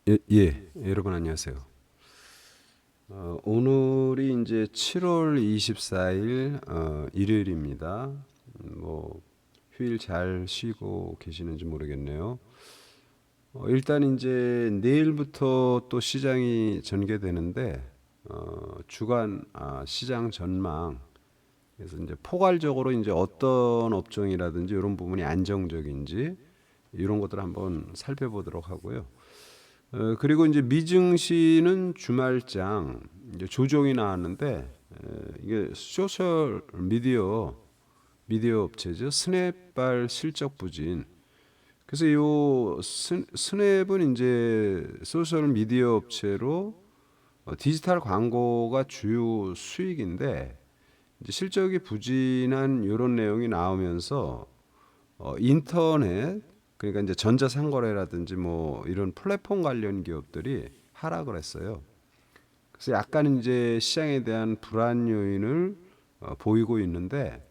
여러분 안녕하세요. 오늘이 이제 7월 24일 일요일입니다. 뭐 휴일 잘 쉬고 계시는지 모르겠네요. 일단 이제 내일부터 또 시장이 전개되는데 주간 시장 전망, 그래서 이제 포괄적으로 이제 어떤 업종이라든지 이런 부분이 안정적인지 이런 것들을 한번 살펴보도록 하고요. 그리고 이제 미증시는 주말장 이제 조정이 나왔는데 이게 소셜 미디어 업체죠. 스냅발 실적 부진. 그래서 요 스냅은 이제 소셜 미디어 업체로 디지털 광고가 주요 수익인데 이제 실적이 부진한 이런 내용이 나오면서 인터넷, 그러니까 이제 전자상거래라든지 뭐 이런 플랫폼 관련 기업들이 하락을 했어요. 그래서 약간 이제 시장에 대한 불안 요인을 보이고 있는데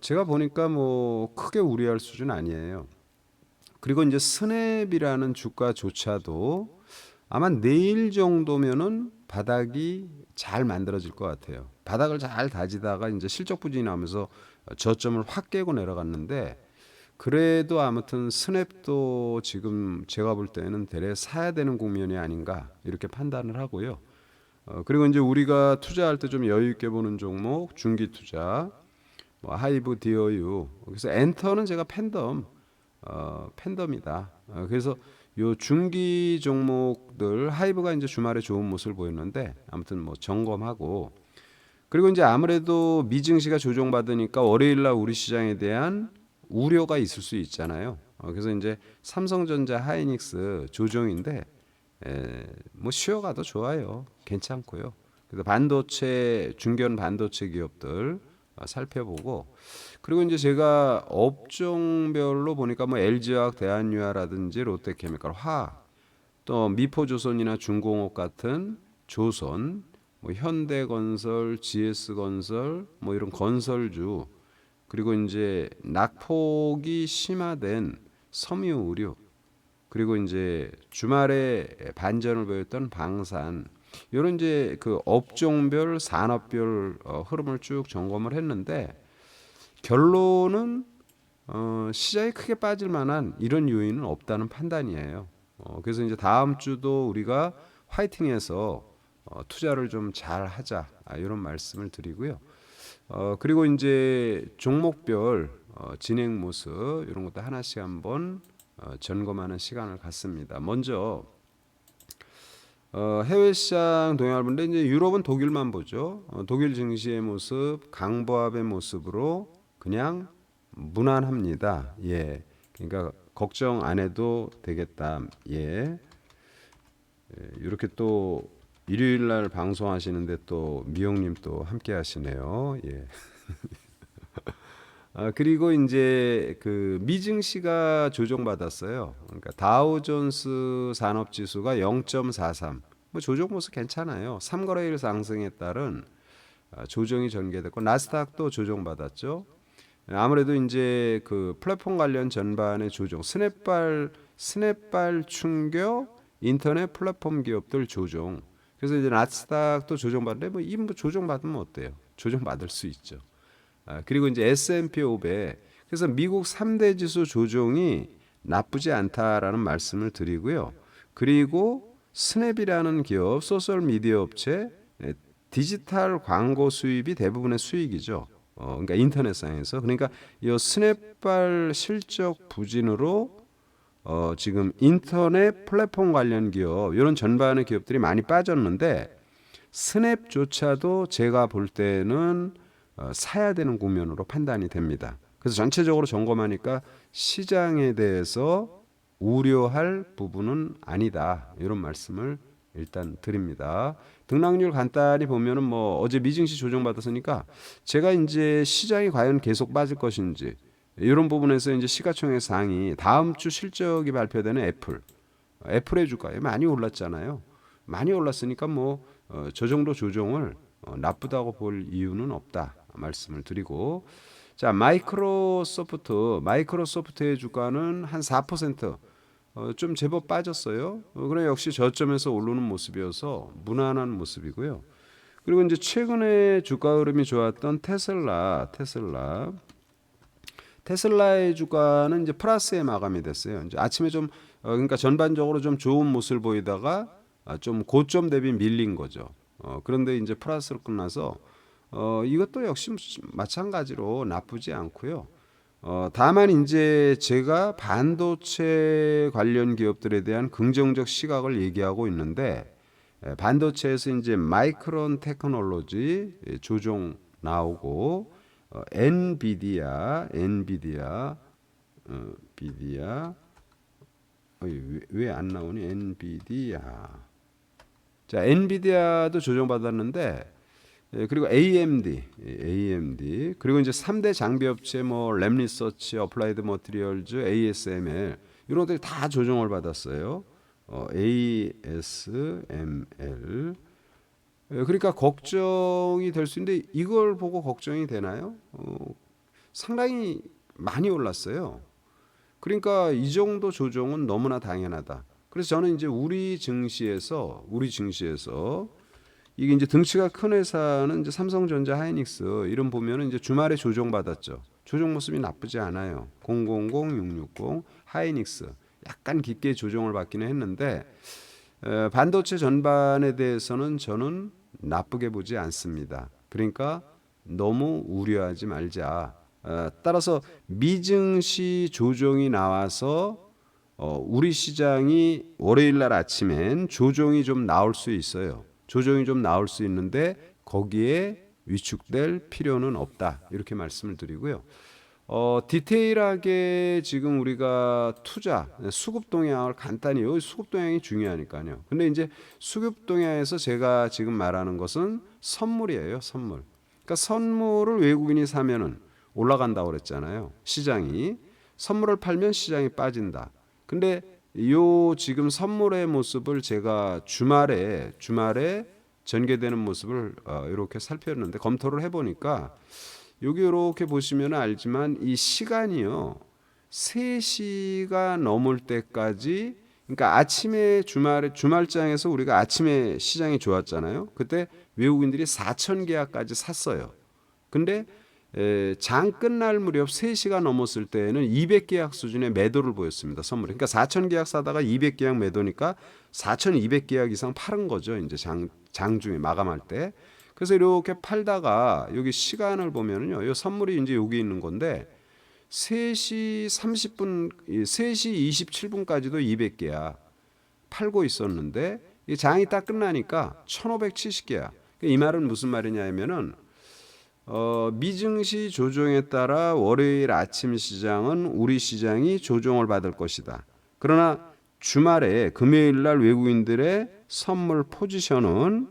제가 보니까 뭐 크게 우려할 수준 아니에요. 그리고 이제 스냅이라는 주가조차도 아마 내일 정도면은 바닥이 잘 만들어질 것 같아요. 바닥을 잘 다지다가 이제 실적 부진이 나면서 저점을 확 깨고 내려갔는데 그래도 아무튼 스냅도 지금 제가 볼 때는 대래 사야 되는 국면이 아닌가 이렇게 판단을 하고요. 그리고 이제 우리가 투자할 때 좀 여유 있게 보는 종목, 중기 투자, 뭐 하이브, 디어유. 그래서 엔터는 제가 팬덤이다. 그래서 요 중기 종목들 하이브가 이제 주말에 좋은 모습을 보였는데 아무튼 뭐 점검하고, 그리고 이제 아무래도 미증시가 조정받으니까 월요일 날 우리 시장에 대한 우려가 있을 수 있잖아요. 그래서 이제 삼성전자, 하이닉스 조정인데 뭐 쉬어가도 좋아요. 괜찮고요. 그래서 반도체, 중견 반도체 기업들 살펴보고, 그리고 이제 제가 업종별로 보니까 뭐 LG화학, 대한유화라든지 롯데케미칼, 화학, 또 미포조선이나 중공업 같은 조선, 뭐 현대건설, GS건설, 뭐 이런 건설주, 그리고 이제 낙폭이 심화된 섬유의료, 그리고 이제 주말에 반전을 보였던 방산, 이런 이제 그 업종별 산업별 흐름을 쭉 점검을 했는데 결론은 시장이 크게 빠질 만한 이런 요인은 없다는 판단이에요. 그래서 이제 다음 주도 우리가 화이팅해서 투자를 좀 잘 하자, 이런 말씀을 드리고요. 그리고 이제 종목별 진행 모습 이런 것도 하나씩 한번 점검하는 시간을 갖습니다. 먼저 해외 시장 동향을 보는데 이제 유럽은 독일만 보죠. 독일 증시의 모습, 강보합의 모습으로 그냥 무난합니다. 예, 그러니까 걱정 안 해도 되겠다. 예, 이렇게 또 일요일 날 방송하시는데 또 미용님 또 함께 하시네요. 예. 그리고 이제 그 미증시가 조정받았어요. 그러니까 다우존스 산업지수가 0.43. 뭐 조정 모습 괜찮아요. 3거래일 상승에 따른 조정이 전개됐고 나스닥도 조정받았죠. 아무래도 이제 그 플랫폼 관련 전반의 조정, 스냅발 충격, 인터넷 플랫폼 기업들 조정. 그래서 이제 나스닥도 조정받는데 뭐 조정받으면 어때요? 조정받을 수 있죠. 그리고 이제 S&P 500. 그래서 미국 3대 지수 조정이 나쁘지 않다라는 말씀을 드리고요. 그리고 스냅이라는 기업, 소셜 미디어 업체, 디지털 광고 수입이 대부분의 수익이죠. 그러니까 인터넷상에서. 그러니까 이 스냅발 실적 부진으로 지금 인터넷 플랫폼 관련 기업, 이런 전반의 기업들이 많이 빠졌는데 스냅조차도 제가 볼 때는 사야 되는 국면으로 판단이 됩니다. 그래서 전체적으로 점검하니까 시장에 대해서 우려할 부분은 아니다, 이런 말씀을 일단 드립니다. 등락률 간단히 보면은 뭐 어제 미증시 조정받았으니까 제가 이제 시장이 과연 계속 빠질 것인지 이런 부분에서 이제 시가총액 상위, 다음 주 실적이 발표되는 애플의 주가 많이 올랐잖아요. 많이 올랐으니까 뭐 저 정도 조정을 나쁘다고 볼 이유는 없다 말씀을 드리고, 자 마이크로소프트의 주가는 한 4% 좀 제법 빠졌어요. 그러나 역시 저점에서 오르는 모습이어서 무난한 모습이고요. 그리고 이제 최근에 주가 흐름이 좋았던 테슬라의 주가는 이제 플러스에 마감이 됐어요. 이제 아침에 좀 그러니까 전반적으로 좀 좋은 모습을 보이다가 좀 고점 대비 밀린 거죠. 그런데 이제 플러스로 끝나서 이것도 역시 마찬가지로 나쁘지 않고요. 다만 이제 제가 반도체 관련 기업들에 대한 긍정적 시각을 얘기하고 있는데 반도체에서 이제 마이크론 테크놀로지 조종 나오고 엔비디아 왜 안 나오니 엔비디아 자 엔비디아도 조정받았는데 그리고 AMD 그리고 이제 3대 장비 업체 뭐 램리서치, 어플라이드 머티리얼즈, ASML 이런 것들이 다 조정을 받았어요. ASML 그러니까 걱정이 될 수 있는데 이걸 보고 걱정이 되나요? 상당히 많이 올랐어요. 그러니까 이 정도 조정은 너무나 당연하다. 그래서 저는 이제 우리 증시에서 이게 이제 등치가 큰 회사는 이제 삼성전자, 하이닉스 이런 보면은 이제 주말에 조정 받았죠. 조정 모습이 나쁘지 않아요. 000, 660, 하이닉스 약간 깊게 조정을 받기는 했는데 반도체 전반에 대해서는 저는 나쁘게 보지 않습니다. 그러니까 너무 우려하지 말자. 따라서 미증시 조정이 나와서 우리 시장이 월요일 날 아침엔 조정이 좀 나올 수 있어요. 조정이 좀 나올 수 있는데 거기에 위축될 필요는 없다. 이렇게 말씀을 드리고요. 디테일하게 지금 우리가 투자 수급 동향을 간단히 여기 수급 동향이 중요하니까요. 근데 이제 수급 동향에서 제가 지금 말하는 것은 선물이에요. 선물. 그러니까 선물을 외국인이 사면은 올라간다고 그랬잖아요. 시장이 선물을 팔면 시장이 빠진다. 근데 요 지금 선물의 모습을 제가 주말에 전개되는 모습을 이렇게 살폈는데 검토를 해보니까 여기 이렇게 보시면 알지만 이 시간이요 3시가 넘을 때까지 그러니까 아침에 주말장에서 우리가 아침에 시장이 좋았잖아요. 그때 외국인들이 4천 계약까지 샀어요. 근데 장 끝날 무렵 3시가 넘었을 때에는 200계약 수준의 매도를 보였습니다. 선물이. 그러니까 4,000계약 사다가 200계약 매도니까 4,200계약 이상 팔은 거죠. 이제 장 중에 마감할 때. 그래서 이렇게 팔다가 여기 시간을 보면은요. 이 선물이 이제 여기 있는 건데 3시 30분, 3시 27분까지도 200계약 팔고 있었는데 이 장이 딱 끝나니까 1,570계약. 이 말은 무슨 말이냐면은 미증시 조정에 따라 월요일 아침 시장은 우리 시장이 조정을 받을 것이다. 그러나 주말에 금요일 날 외국인들의 선물 포지션은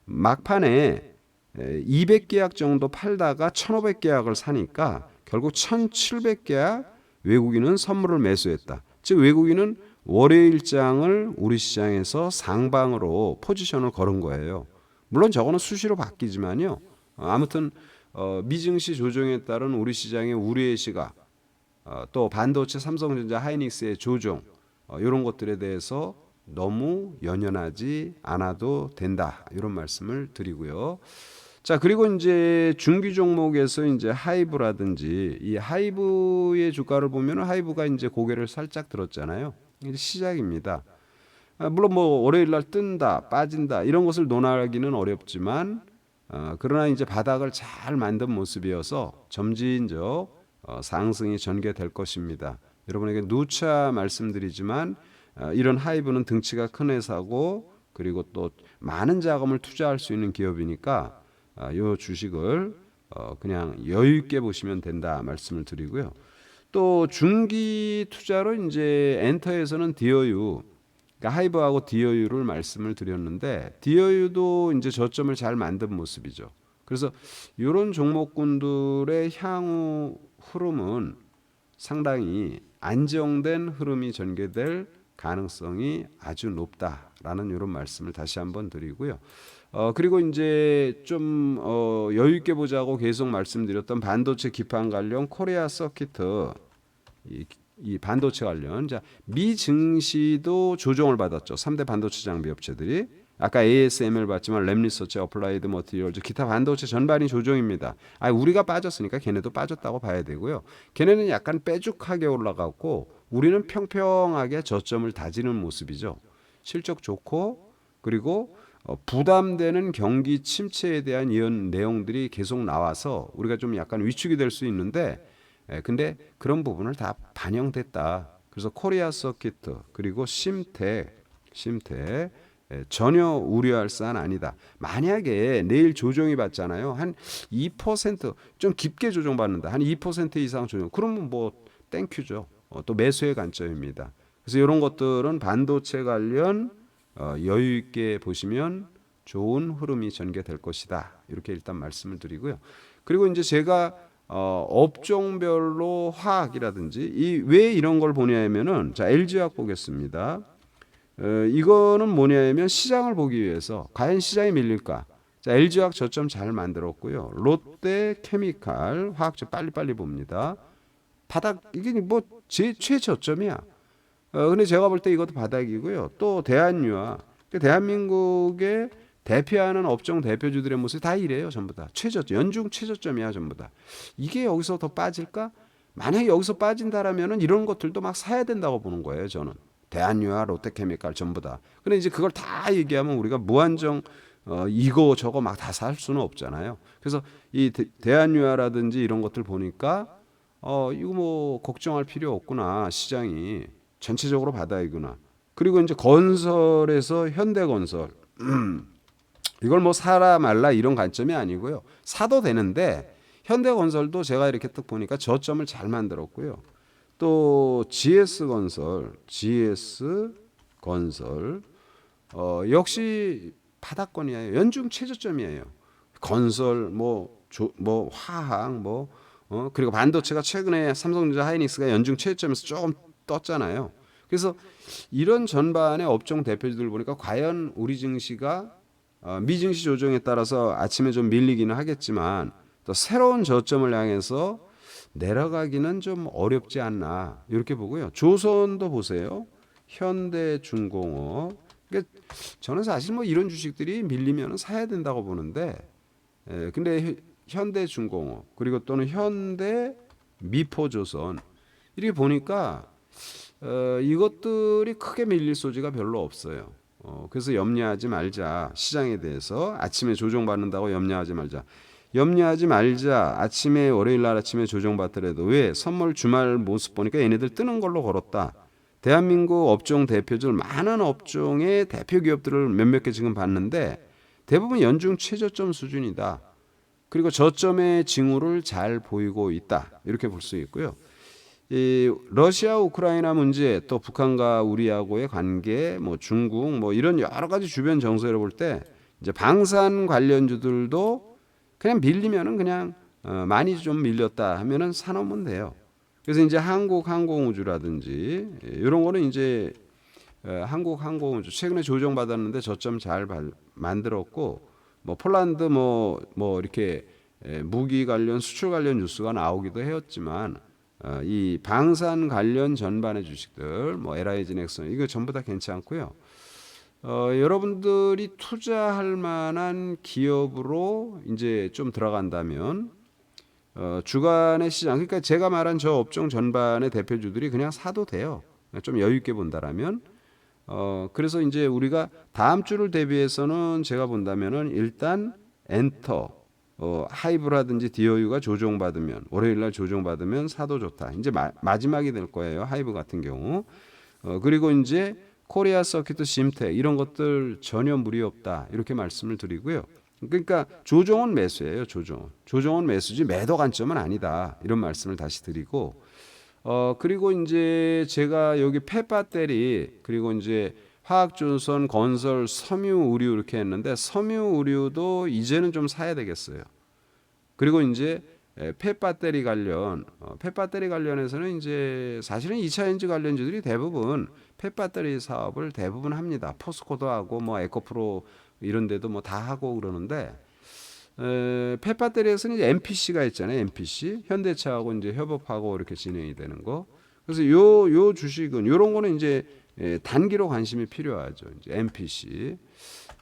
막판에 200계약 정도 팔다가 1,500계약을 사니까 결국 1,700계약 외국인은 선물을 매수했다. 즉 외국인은 월요일장을 우리 시장에서 상방으로 포지션을 걸은 거예요. 물론 저거는 수시로 바뀌지만요. 아무튼 미증시 조정에 따른 우리 시장의 우려의 시각, 또 반도체 삼성전자 하이닉스의 조정 이런 것들에 대해서 너무 연연하지 않아도 된다 이런 말씀을 드리고요. 자 그리고 이제 중기 종목에서 이제 하이브라든지 이 하이브의 주가를 보면 하이브가 이제 고개를 살짝 들었잖아요. 이제 시작입니다. 물론 뭐 월요일 날 뜬다 빠진다 이런 것을 논하기는 어렵지만 그러나 이제 바닥을 잘 만든 모습이어서 점진적 상승이 전개될 것입니다. 여러분에게 누차 말씀드리지만 이런 하이브는 등치가 큰 회사고 그리고 또 많은 자금을 투자할 수 있는 기업이니까 이 주식을 그냥 여유 있게 보시면 된다 말씀을 드리고요. 또 중기 투자로 이제 엔터에서는 디어유 그러니까 하이브하고 디어유를 말씀을 드렸는데 디어유도 이제 저점을 잘 만든 모습이죠. 그래서 이런 종목군들의 향후 흐름은 상당히 안정된 흐름이 전개될 가능성이 아주 높다라는 이런 말씀을 다시 한번 드리고요. 그리고 이제 좀 여유 있게 보자고 계속 말씀드렸던 반도체 기판 관련 코리아 서키트 이 반도체 관련. 자, 미 증시도 조정을 받았죠. 3대 반도체 장비 업체들이. 아까 ASML 봤지만 램리서치, 어플라이드 머티리얼즈, 기타 반도체 전반이 조정입니다. 우리가 빠졌으니까 걔네도 빠졌다고 봐야 되고요. 걔네는 약간 빼죽하게 올라갔고 우리는 평평하게 저점을 다지는 모습이죠. 실적 좋고 그리고 부담되는 경기 침체에 대한 이런 내용들이 계속 나와서 우리가 좀 약간 위축이 될 수 있는데 근데 그런 부분을 다 반영됐다. 그래서 코리아 서키트 그리고 심텍 전혀 우려할 사안 아니다. 만약에 내일 조정이 받잖아요. 한 2%좀 깊게 조정받는다. 한 2% 이상 조정. 그러면 뭐 땡큐죠. 또 매수의 관점입니다. 그래서 이런 것들은 반도체 관련 여유 있게 보시면 좋은 흐름이 전개될 것이다. 이렇게 일단 말씀을 드리고요. 그리고 이제 제가 업종별로 화학이라든지 왜 이런 걸 보냐면은 자 LG화학 보겠습니다. 이거는 뭐냐면 시장을 보기 위해서 과연 시장이 밀릴까? 자 LG화학 저점 잘 만들었고요. 롯데 케미칼 화학주 빨리빨리 봅니다. 바닥 이게 뭐 제 최저점이야. 근데 제가 볼 때 이것도 바닥이고요. 또 대한유화 대한민국의 대표하는 업종 대표주들의 모습이 다 이래요. 전부 다 최저점, 연중 최저점이야 전부 다. 이게 여기서 더 빠질까? 만약에 여기서 빠진다라면은 이런 것들도 막 사야 된다고 보는 거예요. 저는 대한유화, 롯데케미칼 전부 다. 근데 이제 그걸 다 얘기하면 우리가 무한정 이거 저거 막 다 살 수는 없잖아요. 그래서 이 대한유화라든지 이런 것들 보니까 이거 뭐 걱정할 필요 없구나. 시장이 전체적으로 바닥이구나. 그리고 이제 건설에서 현대건설 이걸 뭐 사라 말라 이런 관점이 아니고요. 사도 되는데 현대건설도 제가 이렇게 딱 보니까 저점을 잘 만들었고요. 또 GS건설 역시 바닥권이에요. 연중 최저점이에요. 건설 뭐 화학 그리고 반도체가 최근에 삼성전자 하이닉스가 연중 최저점에서 조금 떴잖아요. 그래서 이런 전반의 업종 대표주들 보니까 과연 우리 증시가 미증시 조정에 따라서 아침에 좀 밀리기는 하겠지만 또 새로운 저점을 향해서 내려가기는 좀 어렵지 않나 이렇게 보고요. 조선도 보세요. 현대중공업. 그러니까 저는 사실 뭐 이런 주식들이 밀리면 사야 된다고 보는데 근데 현대중공업 그리고 또는 현대미포조선 이렇게 보니까 이것들이 크게 밀릴 소지가 별로 없어요. 그래서 염려하지 말자. 시장에 대해서 아침에 조정받는다고 염려하지 말자. 아침에 월요일 날 아침에 조정받더라도 왜 선물 주말 모습 보니까 얘네들 뜨는 걸로 걸었다. 대한민국 업종 대표들 많은 업종의 대표 기업들을 몇몇 개 지금 봤는데 대부분 연중 최저점 수준이다. 그리고 저점의 징후를 잘 보이고 있다. 이렇게 볼 수 있고요. 이 러시아 우크라이나 문제 또 북한과 우리하고의 관계 뭐 중국 뭐 이런 여러 가지 주변 정세를 볼 때 이제 방산 관련주들도 그냥 밀리면은 그냥 많이 좀 밀렸다 하면은 사놓으면 돼요. 그래서 이제 한국 항공우주라든지 이런 거는 이제 한국 항공우주 최근에 조정받았는데 저점 잘 만들었고 뭐 폴란드 뭐 이렇게 무기 관련 수출 관련 뉴스가 나오기도 했지만 이 방산 관련 전반의 주식들 뭐 LIG 넥슨 이거 전부 다 괜찮고요. 여러분들이 투자할 만한 기업으로 이제 좀 들어간다면 주간의 시장 그러니까 제가 말한 저 업종 전반의 대표주들이 그냥 사도 돼요. 좀 여유 있게 본다라면 그래서 이제 우리가 다음 주를 대비해서는 제가 본다면은 일단 엔터 하이브라든지 DOU가 조정받으면 월요일 날 조정받으면 사도 좋다. 이제 마지막이 될 거예요. 하이브 같은 경우. 그리고 이제 코리아 서키트 심텍 이런 것들 전혀 무리 없다. 이렇게 말씀을 드리고요. 그러니까 조정은 매수예요. 조정은 매수지 매도 관점은 아니다. 이런 말씀을 다시 드리고 그리고 이제 제가 여기 폐배터리 그리고 이제 화학조선, 건설, 섬유, 의류 이렇게 했는데 섬유, 의류도 이제는 좀 사야 되겠어요. 그리고 이제 폐배터리 관련해서는 이제 사실은 2차 엔진 관련주들이 대부분 폐배터리 사업을 대부분 합니다. 포스코도 하고 뭐 에코프로 이런 데도 뭐 다 하고 그러는데 폐배터리에서는 이제 MPC가 있잖아요. MPC 현대차하고 이제 협업하고 이렇게 진행이 되는 거. 그래서 요 주식은 요런 거는 이제 단기로 관심이 필요하죠. 이제 MPC.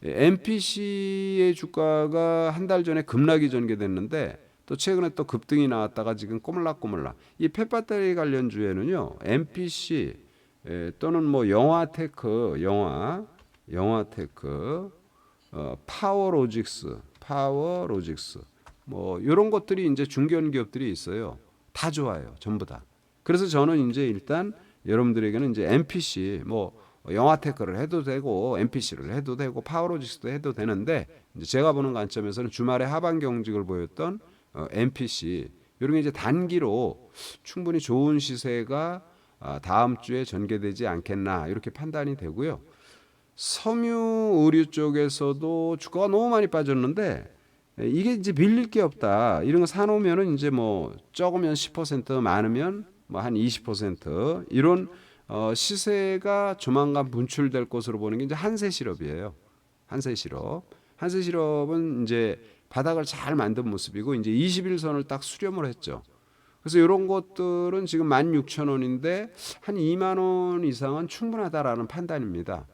MPC의 주가가 한 달 전에 급락이 전개됐는데 또 최근에 또 급등이 나왔다가 지금 꼬물락꼬물락. 이 펫배터리 관련주에는요, MPC 또는 뭐 영화테크, 영화테크, 파워로직스, 뭐 이런 것들이 이제 중견 기업들이 있어요. 다 좋아요, 전부 다. 그래서 저는 이제 일단 여러분들에게는 이제 MPC 뭐 영화테크를 해도 되고 MPC를 해도 되고 파워로직스도 해도 되는데 이제 제가 보는 관점에서는 주말에 하반 경직을 보였던 MPC 이런 게 이제 단기로 충분히 좋은 시세가 다음 주에 전개되지 않겠나 이렇게 판단이 되고요. 섬유 의류 쪽에서도 주가가 너무 많이 빠졌는데 이게 이제 밀릴 게 없다. 이런 거 사놓으면은 이제 뭐 적으면 10% 많으면 뭐 한 20% 이런 시세가 조만간 분출될 것으로 보는 게 이제 한세실업이에요. 한세실업은 이제 바닥을 잘 만든 모습이고 이제 21선을 딱 수렴을 했죠. 그래서 이런 것들은 지금 16,000원인데 한 2만 원 이상은 충분하다라는 판단입니다.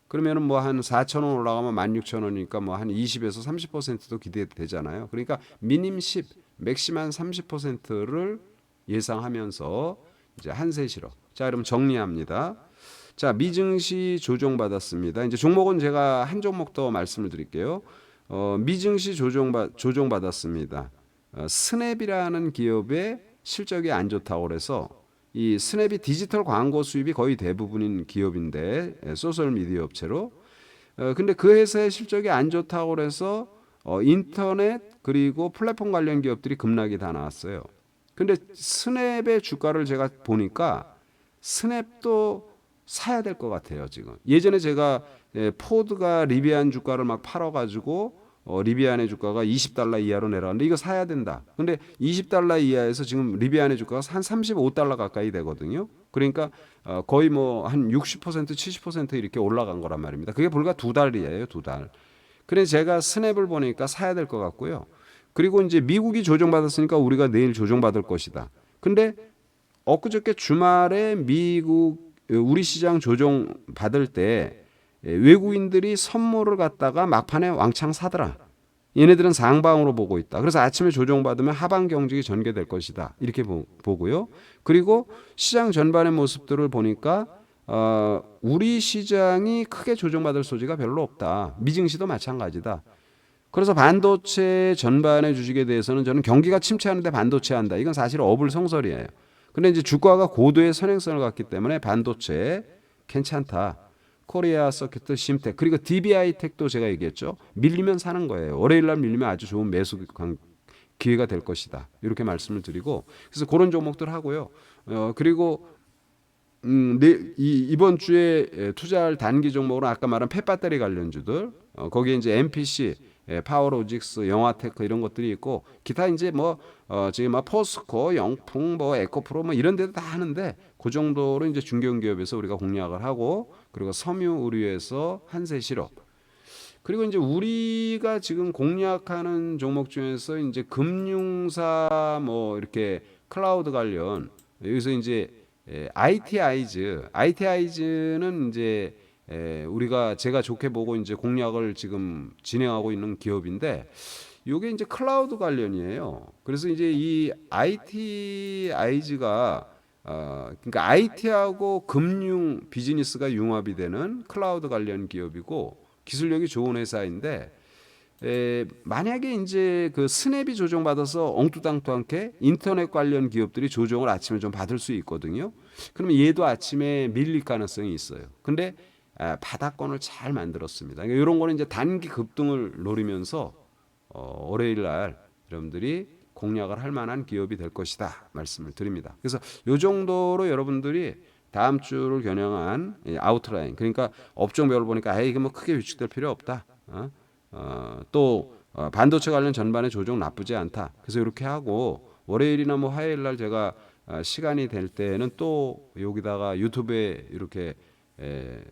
그러면은 뭐 한 4,000원 올라가면 16,000원이니까 뭐 한 20에서 30%도 기대되잖아요. 그러니까 미님 10, 맥시멈 30%를 예상하면서 이제 한세실업. 자, 그럼 정리합니다. 자, 미증시 조정받았습니다. 이제 종목은 제가 한 종목 더 말씀을 드릴게요. 미증시 조정받았습니다. 스냅이라는 기업의 실적이 안 좋다고 그래서 이 스냅이 디지털 광고 수입이 거의 대부분인 기업인데 소셜 미디어 업체로 근데 그 회사의 실적이 안 좋다고 그래서 인터넷 그리고 플랫폼 관련 기업들이 급락이 다 나왔어요. 근데 스냅의 주가를 제가 보니까 스냅도 사야 될 것 같아요. 지금 예전에 제가 포드가 리비안 주가를 막 팔아가지고 리비안의 주가가 20달러 이하로 내려갔는데 이거 사야 된다. 근데 20달러 이하에서 지금 리비안의 주가가 한 35달러 가까이 되거든요. 그러니까 거의 뭐 한 60% 70% 이렇게 올라간 거란 말입니다. 그게 불과 2달이에요. 2달. 그래서 제가 스냅을 보니까 사야 될 것 같고요. 그리고 이제 미국이 조정받았으니까 우리가 내일 조정받을 것이다. 근데 엊그저께 주말에 미국 우리 시장 조정 받을 때 외국인들이 선물을 갖다가 막판에 왕창 사더라. 얘네들은 상방으로 보고 있다. 그래서 아침에 조정받으면 하방 경직이 전개될 것이다. 이렇게 보고요. 그리고 시장 전반의 모습들을 보니까 우리 시장이 크게 조정받을 소지가 별로 없다. 미증시도 마찬가지다. 그래서 반도체 전반의 주식에 대해서는 저는 경기가 침체하는데 반도체 한다. 이건 사실 어불성설이에요. 근데 이제 주가가 고도의 선행성을 갖기 때문에 반도체 괜찮다. 코리아 서큐트, 심텍 그리고 DBI텍도 제가 얘기했죠. 밀리면 사는 거예요. 월요일 날 밀리면 아주 좋은 매수 기회가 될 것이다. 이렇게 말씀을 드리고 그래서 그런 종목들 하고요. 그리고 이번 주에 투자할 단기 종목으로 아까 말한 펫배터리 관련주들 거기에 이제 MPC, 파워로직스, 영화테크 이런 것들이 있고 기타 이제 뭐 지금 막 포스코, 영풍, 뭐 에코프로 뭐 이런 데도 다 하는데 그 정도로 이제 중견기업에서 우리가 공략을 하고 그리고 섬유 의류에서 한세실업 그리고 이제 우리가 지금 공략하는 종목 중에서 이제 금융사 뭐 이렇게 클라우드 관련 여기서 이제 IT아이즈는 이제 우리가 제가 좋게 보고 이제 공략을 지금 진행하고 있는 기업인데 이게 이제 클라우드 관련이에요. 그래서 이제 이 IT아이즈가 그러니까 IT하고 금융 비즈니스가 융합이 되는 클라우드 관련 기업이고 기술력이 좋은 회사인데 만약에 이제 그 스냅이 조정받아서 엉뚱땅뚱하게 인터넷 관련 기업들이 조정을 아침에 좀 받을 수 있거든요. 그러면 얘도 아침에 밀릴 가능성이 있어요. 근데 바닥권을 잘 만들었습니다. 그러니까 이런 거는 이제 단기 급등을 노리면서 월요일 날 여러분들이 공략을 할 만한 기업이 될 것이다 말씀을 드립니다. 그래서 이 정도로 여러분들이 다음 주를 겨냥한 아웃라인 그러니까 업종별로 보니까 이게 뭐 크게 위축될 필요 없다. 또 반도체 관련 전반의 조정 나쁘지 않다. 그래서 이렇게 하고 월요일이나 뭐 화요일 날 제가 시간이 될 때는 또 여기다가 유튜브에 이렇게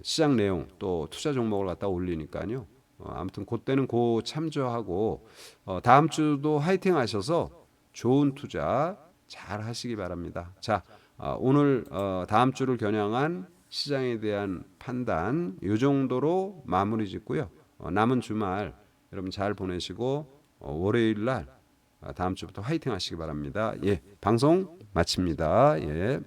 시장 내용 또 투자 종목을 갖다 올리니까요. 아무튼 그때는 그 참조하고 다음 주도 화이팅 하셔서 좋은 투자 잘 하시기 바랍니다. 자, 오늘 다음 주를 겨냥한 시장에 대한 판단 이 정도로 마무리 짓고요. 남은 주말 여러분 잘 보내시고 월요일 날 다음 주부터 화이팅 하시기 바랍니다. 예, 방송 마칩니다. 예.